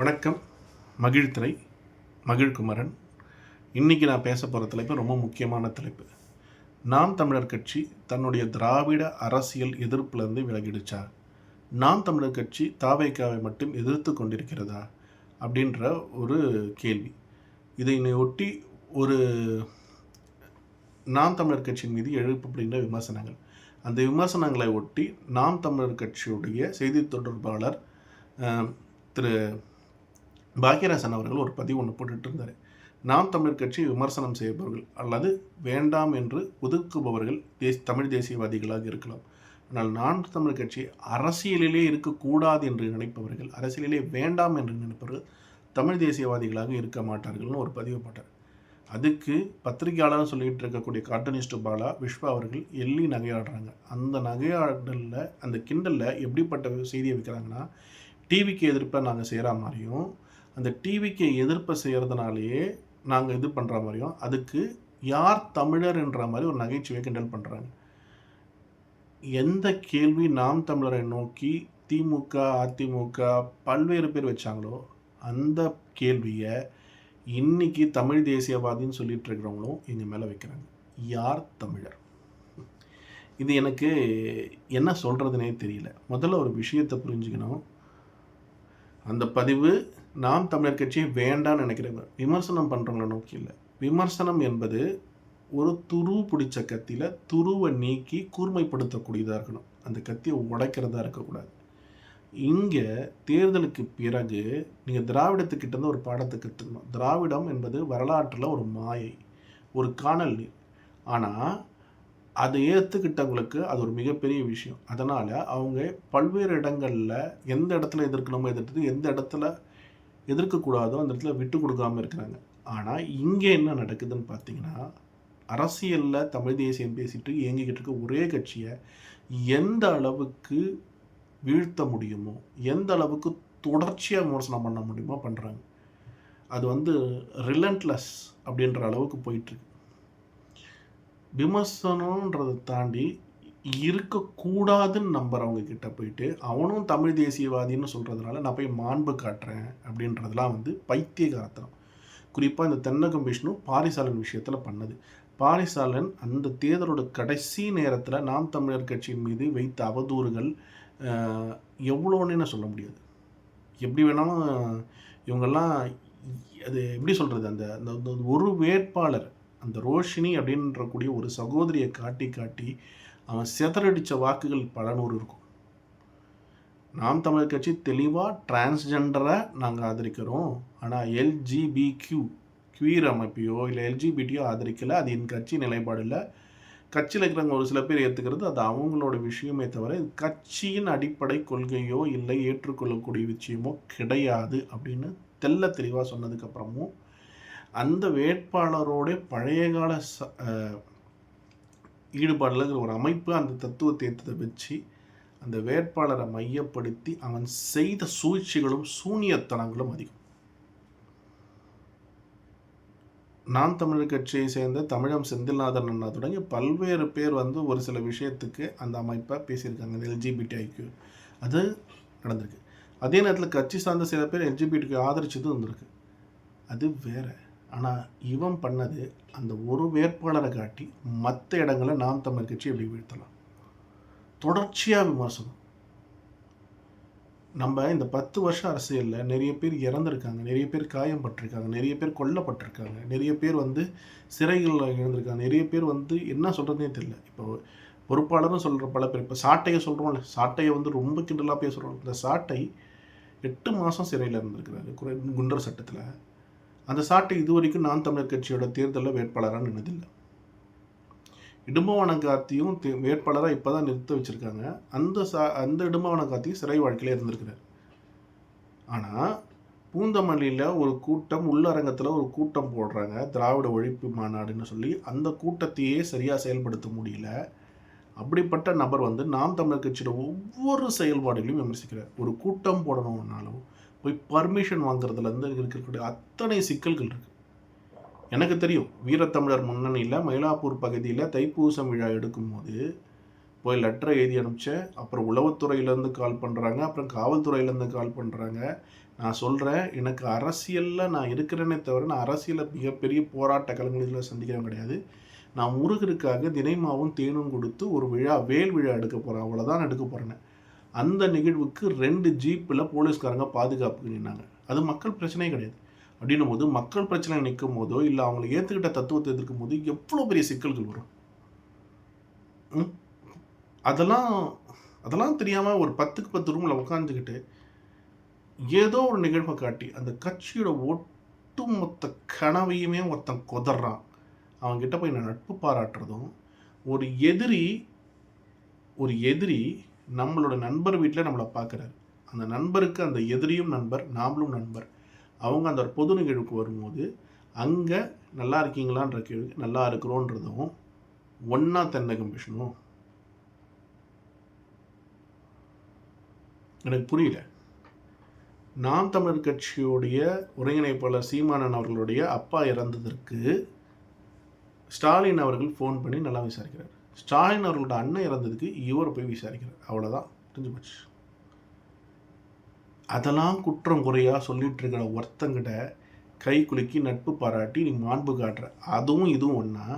வணக்கம். மகிழ்திரை மகிழ்குமரன். இன்றைக்கி நான் பேச போகிற தலைப்பு ரொம்ப முக்கியமான தலைப்பு. நாம் தமிழர் கட்சி தன்னுடைய திராவிட அரசியல் எதிர்ப்புலேருந்து விலகிடுச்சா? நாம் தமிழர் கட்சி தாவேக்காவை மட்டும் எதிர்த்து கொண்டிருக்கிறதா அப்படின்ற ஒரு கேள்வி. இதை ஒட்டி ஒரு நாம் தமிழர் கட்சியின் மீது எழுப்பப்படுகின்ற விமர்சனங்கள். அந்த விமர்சனங்களை ஒட்டி நாம் தமிழர் கட்சியுடைய செய்தி தொடர்பாளர் திரு பாக்கியராசன் அவர்கள் ஒரு பதிவு ஒன்று போட்டுட்டு இருந்தார். நாம் தமிழர் கட்சி விமர்சனம் செய்பவர்கள் அல்லது வேண்டாம் என்று ஒதுக்குபவர்கள் தமிழ் தேசியவாதிகளாக இருக்கலாம். ஆனால் நாம் தமிழர் கட்சி அரசியலிலே இருக்கக்கூடாது என்று நினைப்பவர்கள், அரசியலிலே வேண்டாம் என்று நினைப்பவர்கள் தமிழ் தேசியவாதிகளாக இருக்க மாட்டார்கள்னு ஒரு பதிவு போட்டார். அதுக்கு பத்திரிகையாளர் சொல்லிகிட்டு இருக்கக்கூடிய கார்ட்டூனிஸ்ட் பாலா விஸ்வா அவர்கள் எள்ளி நகையாடுறாங்க. அந்த நகையாடலில், அந்த கிண்டலில் எப்படிப்பட்ட செய்தியை வைக்கிறாங்கன்னா, டிவிக்கு எதிர்ப்பை நாங்கள் செய்கிற மாதிரியும், அந்த டிவிக்கு எதிர்ப்பை செய்கிறதுனாலேயே நாங்கள் இது பண்ணுற மாதிரியும், அதுக்கு யார் தமிழர் என்ற மாதிரி ஒரு நகைச்சுவையை கிண்டல் பண்ணுறாங்க. எந்த கேள்வி நாம் தமிழரை நோக்கி திமுக, அதிமுக பல்வேறு பேர் வச்சாங்களோ அந்த கேள்வியை இன்னைக்கு தமிழ் தேசியவாதின்னு சொல்லிட்டு இருக்கிறவங்களும் எங்கள் மேலே வைக்கிறாங்க. யார் தமிழர்? இது எனக்கு என்ன சொல்கிறதுனே தெரியல. முதல்ல ஒரு விஷயத்தை புரிஞ்சுக்கணும். அந்த பதிவு நாம் தமிழர் கட்சியை வேண்டான்னு நினைக்கிறவங்க, விமர்சனம் பண்ணுறவங்கள நோக்கி இல்லை. விமர்சனம் என்பது ஒரு துரு பிடிச்ச கத்தியில் துருவை நீக்கி கூர்மைப்படுத்தக்கூடியதாக இருக்கணும். அந்த கத்தியை உடைக்கிறதா இருக்கக்கூடாது. இங்கே தேர்தலுக்கு பிறகு நீங்கள் திராவிடத்துக்கிட்டேருந்து ஒரு பாடத்தை கற்றுக்கணும். திராவிடம் என்பது வரலாற்றில் ஒரு மாயை, ஒரு காணல் நீர். ஆனால் அதை ஏற்றுக்கிட்டவங்களுக்கு அது ஒரு மிகப்பெரிய விஷயம். அதனால் அவங்க பல்வேறு இடங்களில் எந்த இடத்துல எதிர்க்கணுமோ எதிர்த்து, எந்த இடத்துல எதிர்க்கக்கூடாதோ அந்த இடத்துல விட்டு கொடுக்காமல் இருக்கிறாங்க. ஆனால் இங்கே என்ன நடக்குதுன்னு பார்த்தீங்கன்னா, அரசியலில் தமிழ் தேசியம் பேசிட்டு இயங்கிக்கிட்டு இருக்க ஒரே கட்சியை எந்த அளவுக்கு வீழ்த்த முடியுமோ, எந்த அளவுக்கு தொடர்ச்சியாக விமர்சனம் பண்ண முடியுமோ பண்ணுறாங்க. அது ரிலண்ட்லெஸ் அப்படின்ற அளவுக்கு போயிட்டுருக்கு. விமர்சனன்றதை தாண்டி இருக்கக்கூடாதுன்னு நம்புறவங்க கிட்ட போயிட்டு அவனும் தமிழ் தேசியவாதின்னு சொல்கிறதுனால நான் போய் மாண்பு காட்டுறேன் அப்படின்றதுலாம் பைத்தியகாரத்தனம். குறிப்பாக இந்த தென்னகம் விஷ்ணு பாரிசாலன் விஷயத்தில் பண்ணது. பாரிசாலன் அந்த தேர்தலோட கடைசி நேரத்தில் நாம் தமிழர் கட்சியின் மீது வைத்த அவதூறுகள் எவ்வளோன்னு சொல்ல முடியாது. எப்படி வேணாலும் இவங்கெல்லாம் அது எப்படி சொல்கிறது, அந்த ஒரு வேட்பாளர், அந்த ரோஷினி அப்படின்றக்கூடிய ஒரு சகோதரியை காட்டி அவன் சிதறடித்த வாக்குகள் பல நூறு இருக்கும். நாம் தமிழர் கட்சி தெளிவாக டிரான்ஸ்ஜெண்டரை நாங்கள் ஆதரிக்கிறோம், ஆனால் குவீர் அமைப்பையோ இல்லை எல்ஜிபிடியோ ஆதரிக்கலை. அது என் கட்சி நிலைப்பாடு இல்லை. கட்சியில் இருக்கிறவங்க ஒரு சில பேர் ஏற்றுக்கிறது அது அவங்களோட விஷயமே தவிர கட்சியின் அடிப்படை கொள்கையோ இல்லை ஏற்றுக்கொள்ளக்கூடிய விஷயமோ கிடையாது அப்படின்னு தெல்ல தெளிவாக சொன்னதுக்கப்புறமும் அந்த வேட்பாளரோட பழைய கால ஈடுபாடில் ஒரு அமைப்பு அந்த தத்துவத்தை ஏற்றதை வச்சு அந்த வேட்பாளரை மையப்படுத்தி அவன் செய்த சூழ்ச்சிகளும் சூனியத்தனங்களும் அதிகம். நாம் தமிழர் கட்சியை சேர்ந்த தமிழம் செந்தில்நாதன் அண்ணா தொடங்கி பல்வேறு பேர் ஒரு சில விஷயத்துக்கு அந்த அமைப்பை பேசியிருக்காங்க. இந்த எல்ஜிபிடிஐக்கு அது நடந்திருக்கு. அதே நேரத்தில் கட்சி சார்ந்த சில பேர் எல்ஜிபிடிக்கு ஆதரிச்சது வந்திருக்கு. அது வேற. ஆனால் இவன் பண்ணது அந்த ஒரு வேட்பாளரை காட்டி மற்ற இடங்களை நாம் தமிழர் கட்சி எப்படி வீழ்த்தலாம். தொடர்ச்சியாக விமர்சனம். நம்ம இந்த 10 வருஷம் அரசியலில் நிறைய பேர் இறந்துருக்காங்க, நிறைய பேர் காயம்பட்டிருக்காங்க, நிறைய பேர் கொல்லப்பட்டிருக்காங்க, நிறைய பேர் சிறைகளில் இழந்திருக்காங்க, நிறைய பேர் என்ன சொல்கிறதுனே தெரியல. இப்போ பொறுப்பாளரும் சொல்கிற பல பேர், இப்போ சாட்டையை சொல்கிறோம்ல, சாட்டையை ரொம்ப கிண்டலாக பேசுகிறோம். இந்த சாட்டை 8 மாதம் சிறையில் இருந்திருக்கிறாரு குண்டர் சட்டத்தில். அந்த சாட்டை இது வரைக்கும் நாம் தமிழர் கட்சியோட தேர்தலில் வேட்பாளராக நின்னதில்லை. இடும்பவன கார்த்தியும் வேட்பாளராக இப்போ தான் நிறுத்த வச்சுருக்காங்க. அந்த இடும்பவன கார்த்தியும் சிறை வாழ்க்கையில் இருந்திருக்கிறார். ஆனால் பூந்தமல்லியில் ஒரு கூட்டம், உள்ளரங்கத்தில் ஒரு கூட்டம் போடுறாங்க, திராவிட ஒழிப்பு மாநாடுன்னு சொல்லி. அந்த கூட்டத்தையே சரியாக செயல்படுத்த முடியல. அப்படிப்பட்ட நபர் நாம் தமிழர் கட்சியோட ஒவ்வொரு செயல்பாடுகளையும் விமர்சிக்கிறார். ஒரு கூட்டம் போடணும்னாலும் போய் பர்மிஷன் வாங்குறதுலேருந்து இருக்கக்கூடிய அத்தனை சிக்கல்கள் இருக்குது. எனக்கு தெரியும், வீரத்தமிழர் முன்னணியில் மயிலாப்பூர் பகுதியில் தைப்பூசம் விழா எடுக்கும்போது போய் லெட்டரை எழுதி அனுப்பிச்சேன். அப்புறம் உளவுத்துறையிலேருந்து கால் பண்ணுறாங்க, அப்புறம் காவல்துறையிலேருந்து கால் பண்ணுறாங்க. நான் சொல்கிறேன், எனக்கு அரசியலில் நான் இருக்கிறேனே தவிர நான் அரசியலில் மிகப்பெரிய போராட்ட களங்களில் சந்திக்கிறவன் கிடையாது. நான் முருகருக்காக தினைமாவும் தேனும் கொடுத்து ஒரு விழா, வேல் விழா எடுக்க போகிறேன், அவ்வளோதான் எடுக்க போகிறேன்னு. அந்த நிகழ்வுக்கு 2 ஜீப்பில் போலீஸ்காரங்க பாதுகாப்புக்கு நின்னாங்க. அது மக்கள் பிரச்சனையே கிடையாது. அப்படின்னும் போது மக்கள் பிரச்சனை நிற்கும் போதோ இல்லை அவங்களை ஏற்றுக்கிட்ட தத்துவத்தை எதிர்க்கும் போது எவ்வளோ பெரிய சிக்கல்கள் வரும். அதெல்லாம் அதெல்லாம் தெரியாமல் ஒரு 10க்கு 10 ரூமில் உட்காந்துக்கிட்டு ஏதோ ஒரு நிகழ்வை காட்டி அந்த கட்சியோட ஒட்டுமொத்த கனவையுமே ஒருத்தன் கொதறான். அவன்கிட்ட போய் நான் நட்பு பாராட்டுறதும், ஒரு எதிரி நம்மளோட நண்பர் வீட்டில் நம்மளை பார்க்குறாரு. அந்த நண்பருக்கு அந்த எதிரியும் நண்பர், நாமளும் நண்பர். அவங்க அந்த பொது நிகழ்வுக்கு வரும்போது அங்கே நல்லா இருக்கீங்களான்ற கேள்வி, நல்லா இருக்கிறோன்றதும் ஒன்றா தென்னகம் பேசணும். எனக்கு புரியல. நாம் தமிழர் கட்சியுடைய ஒருங்கிணைப்பாளர் சீமானன் அவர்களுடைய அப்பா இறந்ததற்கு ஸ்டாலின் அவர்கள் ஃபோன் பண்ணி நல்லா விசாரிக்கிறார். ஸ்டாலின் அவர்களோட அண்ணன் இறந்ததுக்கு இவர் போய் விசாரிக்கிறார். அவ்வளோதான், தெரிஞ்சு போச்சு. அதெல்லாம் குற்றம் குறையாக சொல்லிட்டு இருக்கிற ஒருத்தங்கிட்ட கை குலுக்கி நட்பு பாராட்டி நீ மாண்பு காட்டுற, அதுவும் இதுவும் ஒன்றா?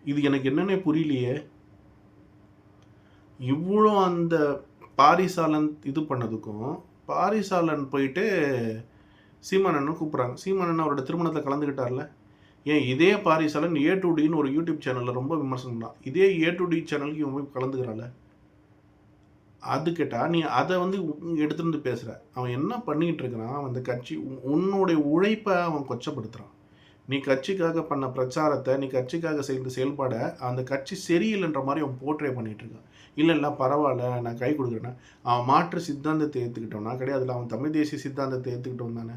இது எனக்கு என்னென்ன புரியலையே. இவ்வளோ அந்த பாரிசாலன் இது பண்ணதுக்கும் பாரிசாலன் போயிட்டு சீமானன்னு கூப்பிட்றாங்க. சீமானன் அவரோட திருமணத்தில் கலந்துக்கிட்டார்ல. ஏன் இதே பாரிசாலன் A2Dன்னு ஒரு யூடியூப் சேனலில் ரொம்ப விமர்சனம் தான். இதே A2D சேனலுக்கு இவன் போய் கலந்துக்கிறாள். அது கேட்டால் நீ அதை எடுத்துகிட்டு வந்து பேசுகிற. அவன் என்ன பண்ணிக்கிட்டு இருக்கிறான்? அவன் அந்த கட்சி உன்னுடைய உழைப்பை அவன் கொச்சப்படுத்துகிறான். நீ கட்சிக்காக பண்ண பிரச்சாரத்தை, நீ கட்சிக்காக செய்த செயல்பாடை அந்த கட்சி சரியில்லைன்ற மாதிரி அவன் போர்ட்ரே பண்ணிகிட்டு இருக்கான். இல்லை பரவாயில்ல, நான் கை கொடுக்குறேன்னா அவன் மாற்று சித்தாந்தத்தை ஏற்றுக்கிட்டோன்னா கிடையாதுல்ல, அவன் தமிழ் தேசிய சித்தாந்தத்தை ஏற்றுக்கிட்டோம் தானே.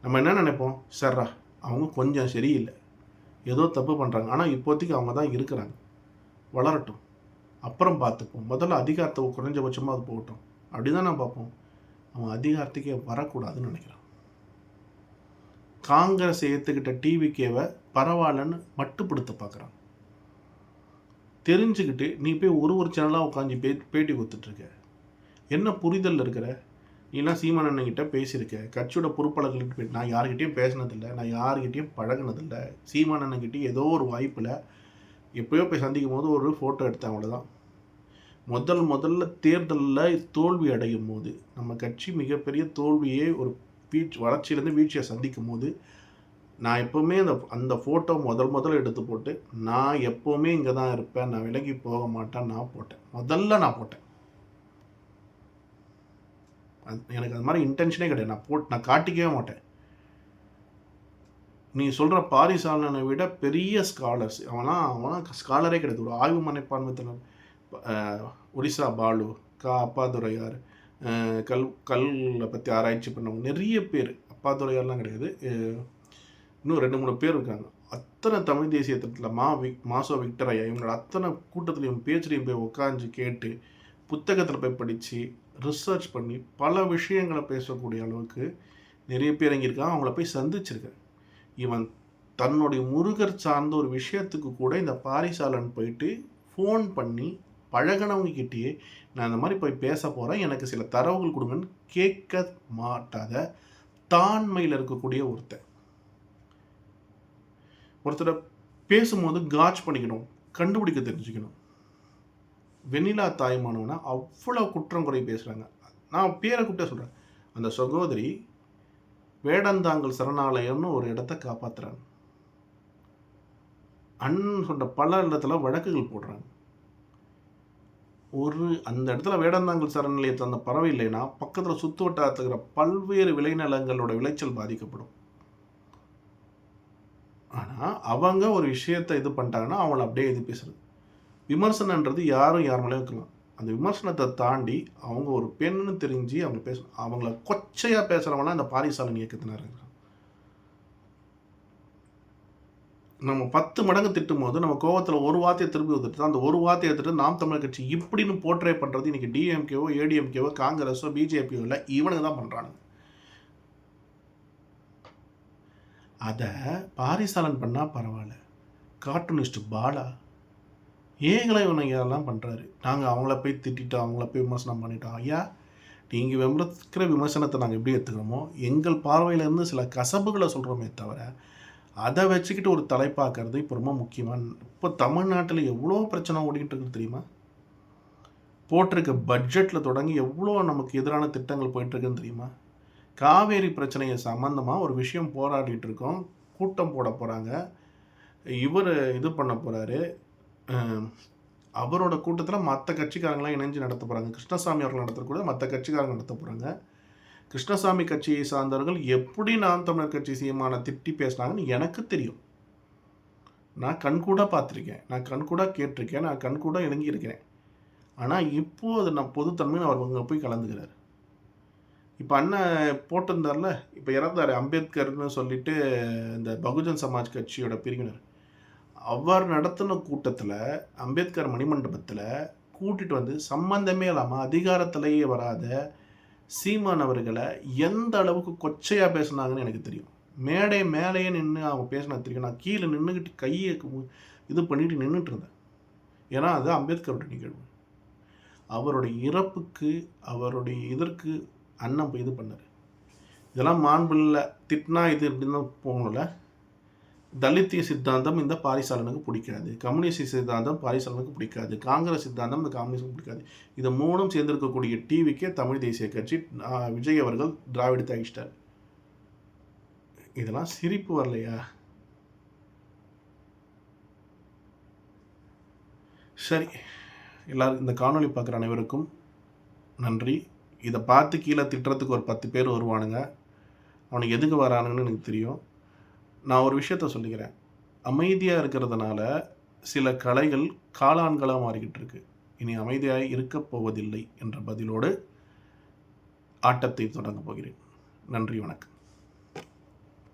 நம்ம என்ன நினைப்போம்? சர்ரா அவங்க கொஞ்சம் சரியில்லை, ஏதோ தப்பு பண்ணுறாங்க, ஆனால் இப்போதைக்கு அவங்க தான் இருக்கிறாங்க, வளரட்டும், அப்புறம் பார்த்துப்போம், முதல்ல அதிகாரத்தை குறைஞ்சபட்சமாக அது போகட்டும், அப்படி தான் நான் பார்ப்போம். அவன் அதிகாரத்துக்கே வரக்கூடாதுன்னு நினைக்கிறான். காங்கிரஸ் ஏற்றுக்கிட்ட டிவிகேவை பரவாயில்லன்னு மட்டுப்படுத்த பார்க்குறான். தெரிஞ்சுக்கிட்டு நீ போய் ஒரு சேனலாக உட்காந்து பேட்டி கொடுத்துட்ருக்க. என்ன புரிதல் இருக்கிற? நீலாம் சீமானன்கிட்ட பேசியிருக்க, கட்சியோட பொறுப்பாளர்கள்கிட்ட போய் நான் யார்கிட்டையும் பேசினதில்லை, நான் யார்கிட்டையும் பழகினதில்லை. சீமானன்கிட்டையும் ஏதோ ஒரு வாய்ப்பில் எப்போயோ போய் சந்திக்கும் போது ஒரு ஃபோட்டோ எடுத்தேன், அவ்வளோதான். முதல்ல தேர்தலில் தோல்வி அடையும் போது, நம்ம கட்சி மிகப்பெரிய தோல்வியே ஒரு வளர்ச்சியிலேருந்து வீழ்ச்சியை சந்திக்கும் போது நான் எப்போவுமே அந்த ஃபோட்டோ முதல்ல எடுத்து போட்டு நான் எப்போவுமே இங்கே தான் இருப்பேன், நான் விலகி போக மாட்டேன் நான் போட்டேன். நான் போட்டேன். எனக்கு அது மாதிரி இன்டென்ஷனே கிடையாது. நான் காட்டிக்கவே மாட்டேன். நீ சொல்கிற பாரிசாலனை விட பெரிய ஸ்காலர்ஸ் அவனா ஸ்காலரே கிடையாது. ஒரு ஆய்வு மனைப்பான்மைத்தினர் ஒரிசா பாலு, அப்பாதுரையார், கல்லை பற்றி ஆராய்ச்சி பண்ணவங்க நிறைய பேர், அப்பாதுரையார்லாம் கிடையாது, இன்னும் 2-3 பேர் இருக்காங்க. அத்தனை தமிழ் தேசிய திட்டத்தில் மாசோ விக்டர் ஐயா இவங்களோட அத்தனை கூட்டத்துலையும் பேச்சுலையும் போய் உட்காந்து கேட்டு புத்தகத்தில் போய் படித்து ரிசர்ச் பண்ணி பல விஷயங்களை பேசக்கூடிய அளவுக்கு நிறைய பேர் இங்கே இருக்காங்க. அவங்கள போய் சந்திச்சிருக்கேன். இவன் தன்னுடைய முருகர் சார்ந்த ஒரு விஷயத்துக்கு கூட இந்த பாரிசாலன் போயிட்டு ஃபோன் பண்ணி பழகினவங்ககிட்டயே நான் இந்த மாதிரி போய் பேச போகிறேன், எனக்கு சில தரவுகள் கொடுங்கன்னு கேட்க மாட்டாத தாண்மையில் இருக்கக்கூடிய ஒருத்தரை பேசும்போது காட்ச் பண்ணிக்கணும், கண்டுபிடிக்க தெரிஞ்சுக்கணும். வெண்ணிலா தாய்மானவனை அவ்வளோ குற்றம் குறை பேசுகிறாங்க. நான் பேரை கூப்பிட்டே சொல்கிறேன். அந்த சகோதரி வேடந்தாங்கல் சரணாலயம்னு ஒரு இடத்த காப்பாற்றுறாங்க. அண்ணன் சொல்கிற பல இடத்துல வழக்குகள் போடுறாங்க. அந்த இடத்துல வேடந்தாங்கல் சரணாலயத்தை அந்த பறவை இல்லைன்னா பக்கத்தில் சுற்று வட்டாரத்தில் இருக்கிற பல்வேறு விளைநிலங்களோட விளைச்சல் பாதிக்கப்படும். ஆனால் அவங்க ஒரு விஷயத்தை இது பண்ணிட்டாங்கன்னா அவங்கள அப்படியே இது பேசுறது. விமர்சனன்றது யார் மேலே இருக்கலாம். அந்த விமர்சனத்தை தாண்டி அவங்க ஒரு பெண்ணுன்னு தெரிஞ்சு அவங்க பேசணும். அவங்கள கொச்சையாக பேசுகிறவங்களாம் இந்த பாரிசாலன் இயக்கத்தினர் இருக்கிறாங்க. நம்ம 10 மடங்கு திட்டும் போது நம்ம கோவத்தில் ஒரு வார்த்தையை திருப்பி வந்துட்டு அந்த ஒரு வார்த்தையை எடுத்துட்டு நாம் தமிழர் கட்சி இப்படின்னு போர்ட்ரே பண்ணுறது இன்றைக்கி டிஎம்கேவோ ஏடிஎம்கேவோ காங்கிரஸோ பிஜேபியோ இல்லை, இவனுக்கு தான் பண்ணுறானுங்க. அதை பாரிசாலன் பண்ணால் பரவாயில்ல. கார்ட்டூனிஸ்ட் பாலா ஏகலை ஐயாலாம் பண்ணுறாரு. நாங்கள் அவங்கள போய் திட்டிட்டோம், அவங்கள போய் விமர்சனம் பண்ணிட்டோம். ஐயா, நீங்கள் விமர்சிக்கிற விமர்சனத்தை நாங்கள் எப்படி எடுத்துக்கிறோமோ, எங்கள் பார்வையிலேருந்து சில கசப்புகளை சொல்கிறோமே தவிர, அதை வச்சுக்கிட்டு ஒரு தலைப்பாக்கிறது இப்போ ரொம்ப முக்கியமான. இப்போ தமிழ்நாட்டில் எவ்வளோ பிரச்சனை ஓடிக்கிட்டு இருக்குது தெரியுமா? போட்டிருக்க பட்ஜெட்டில் தொடங்கி எவ்வளோ நமக்கு எதிரான திட்டங்கள் போயிட்டுருக்குன்னு தெரியுமா? காவேரி பிரச்சனையை சம்மந்தமாக ஒரு விஷயம் போராடிட்டு இருக்கோம், கூட்டம் போட போகிறாங்க. இவர் இது பண்ண போகிறாரு, அவரோட கூட்டத்தில் மற்ற கட்சிக்காரங்களாம் இணைஞ்சு நடத்த போகிறாங்க. கிருஷ்ணசாமி அவர்கள் நடத்தக்கூட மற்ற கட்சிக்காரங்க நடத்த போகிறாங்க. கிருஷ்ணசாமி கட்சியை சார்ந்தவர்கள் எப்படி நாம் தமிழர் கட்சி சீமான திட்டி பேசினாங்கன்னு எனக்கு தெரியும். நான் கண்கூட பார்த்துருக்கேன், நான் கண்கூட கேட்டிருக்கேன், நான் கண்கூட இறங்கியிருக்கிறேன். ஆனால் இப்போது அது நான் பொதுத்தன்மைன்னு அவர் அங்கே போய் கலந்துக்கிறார். இப்போ அண்ணன் போட்டிருந்தார்ல, இப்போ இறந்தார் அம்பேத்கர்னு சொல்லிட்டு இந்த பகுஜன் சமாஜ் கட்சியோட பிரிவினர், அவர் நடத்தின கூட்டத்தில் அம்பேத்கர் மணிமண்டபத்தில் கூட்டிகிட்டு வந்து சம்பந்தமே இல்லாமல் அதிகாரத்திலேயே வராத சீமான் அவர்களை எந்த அளவுக்கு கொச்சையாக பேசுனாங்கன்னு எனக்கு தெரியும். மேலேயே நின்று அவங்க பேசினா தெரியும். நான் கீழே நின்றுக்கிட்டு கையை இது பண்ணிட்டு நின்றுட்டு இருந்தேன். ஏன்னா அது அம்பேத்கரோட நிகழ்வு. அவருடைய இறப்புக்கு அவருடைய இதற்கு அண்ணன் போய் இது பண்ணார். இதெல்லாம் மாண்பில்லை, திட்டினா இது இப்படின்னு போகணும்ல. தலித்திய சித்தாந்தம் இந்த பாரிசாலனுக்கு பிடிக்காது, கம்யூனிஸ்ட் சித்தாந்தம் பாரிசாலனுக்கு பிடிக்காது, காங்கிரஸ் சித்தாந்தம் இந்த கம்யூனிஸ்டுக்கு பிடிக்காது. இது மூணும் சேர்ந்திருக்கக்கூடிய டிவிக்கே தமிழ் தேசிய கட்சி விஜய் அவர்கள் திராவிட தாகிஸ்டார். இதெல்லாம் சிரிப்பு வரலையா? சரி, எல்லாரும் இந்த காணொலி பார்க்குற அனைவருக்கும் நன்றி. இதை பார்த்து கீழே திட்டுறதுக்கு ஒரு 10 பேர் வருவானுங்க. அவனுக்கு எதுக்கு வரானுங்கன்னு எனக்கு தெரியும். நான் ஒரு விஷயத்த சொல்லிக்கிறேன். அமைதியாக இருக்கிறதுனால சில கலைகள் காளான்களாக மாறிக்கிட்டு இருக்கு. இனி அமைதியாக இருக்கப் போவதில்லை என்ற பதிலோடு ஆட்டத்தை தொடங்கப் போகிறேன். நன்றி, வணக்கம்.